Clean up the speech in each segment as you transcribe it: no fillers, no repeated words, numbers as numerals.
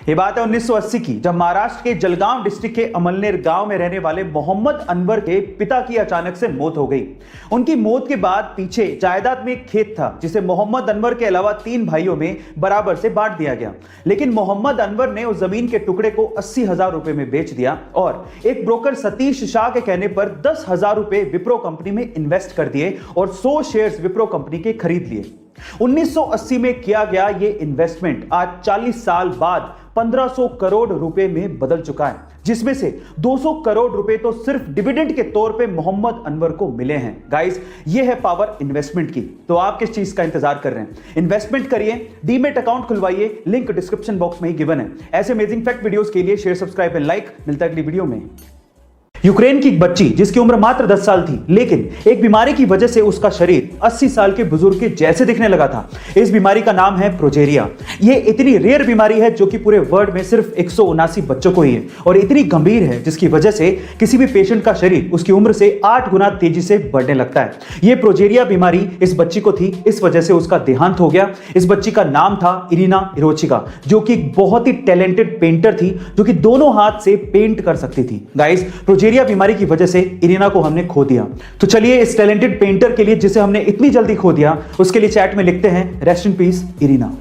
ये बात है 1980 की, जब महाराष्ट्र के जलगांव डिस्ट्रिक्ट के अमलनेर गांव में रहने वाले मोहम्मद अनवर के पिता की अचानक से मौत हो गई। उनकी मौत के बाद पीछे जायदाद में एक खेत था जिसे मोहम्मद अनवर के अलावा 3 भाइयों में बराबर से बांट दिया गया, लेकिन मोहम्मद अनवर ने उस जमीन के टुकड़े को 80,000 रुपए में बेच दिया और एक ब्रोकर सतीश शाह के कहने पर 10,000 रुपए विप्रो कंपनी में इन्वेस्ट कर दिए और 100 शेयर्स विप्रो कंपनी के खरीद लिए। 1980 में किया गया यह इन्वेस्टमेंट आज 40 साल बाद 1500 करोड़ रुपए में बदल चुका है, जिसमें से 200 करोड़ रुपए तो सिर्फ डिविडेंड के तौर पे मोहम्मद अनवर को मिले हैं। गाइस, ये है पावर इन्वेस्टमेंट की। तो आप किस चीज का इंतजार कर रहे हैं? इन्वेस्टमेंट करिए, डीमेट अकाउंट खुलवाइए, लिंक डिस्क्रिप्शन बॉक्स में ही गिवन है। ऐसे अमेजिंग फैक्ट वीडियोस के लिए शेयर, सब्सक्राइब एंड लाइक। मिलता है अगली वीडियो में। यूक्रेन की एक बच्ची जिसकी उम्र मात्र 10 साल थी, लेकिन एक बीमारी की वजह से उसका शरीर 80 साल के बुजुर्ग के जैसे दिखने लगा था। इस बीमारी का नाम है प्रोजेरिया। यह इतनी रेयर बीमारी है जो कि पूरे वर्ल्ड में सिर्फ 179 बच्चों को ही है और इतनी गंभीर है जिसकी वजह से किसी भी पेशेंट का शरीर उसकी उम्र से 8 गुना तेजी से बढ़ने लगता है। यह प्रोजेरिया बीमारी इस बच्ची को थी, इस वजह से उसका देहांत हो गया। इस बच्ची का नाम था इरिना इरोचिका, जो कि एक बहुत ही टैलेंटेड पेंटर थी, जो कि दोनों हाथ से पेंट कर सकती थी। गाइस, प्रोजेरिया बीमारी की वजह से इरिना को हमने खो दिया। तो चलिए इस टैलेंटेड पेंटर के लिए, जिसे हमने इतनी जल्दी खो दिया, उसके लिए चैट में लिखते हैं रेस्ट इन पीस इरिना।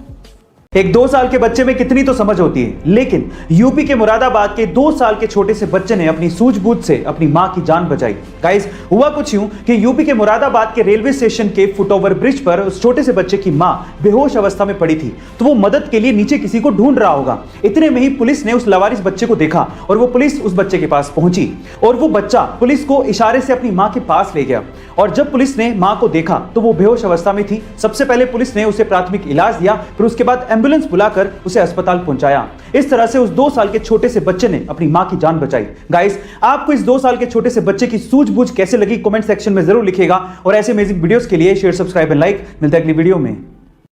एक 2 साल के बच्चे में कितनी तो समझ होती है, लेकिन यूपी के मुरादाबाद के 2 साल के छोटे से बच्चे ने अपनी सूझबूझ से अपनी मां की जान बचाई। गाइस, हुआ कुछ यूं कि यूपी के मुरादाबाद के रेलवे स्टेशन के फुटओवर ब्रिज पर उस छोटे से बच्चे की मां बेहोश अवस्था में पड़ी थी, तो वो मदद के लिए नीचे किसी को ढूंढ रहा होगा। इतने में ही पुलिस ने उस लावारिस बच्चे को देखा और वो पुलिस उस बच्चे के पास पहुंची और वो बच्चा पुलिस को इशारे से अपनी मां के पास ले गया। और जब पुलिस ने मां को देखा तो वो बेहोश अवस्था में थी। सबसे पहले पुलिस ने उसे प्राथमिक इलाज दिया, फिर उसके बाद एम्बुलेंस बुलाकर उसे अस्पताल पहुंचाया। इस तरह से उस 2 साल के छोटे से बच्चे ने अपनी मां की जान बचाई। गाइस, आपको इस 2 साल के छोटे से बच्चे की सूझबूझ कैसे लगी कमेंट सेक्शन में जरूर लिखिएगा और ऐसे अमेजिंग वीडियोस के लिए शेयर, सब्सक्राइब एंड लाइक। मिलता है अगली वीडियो में।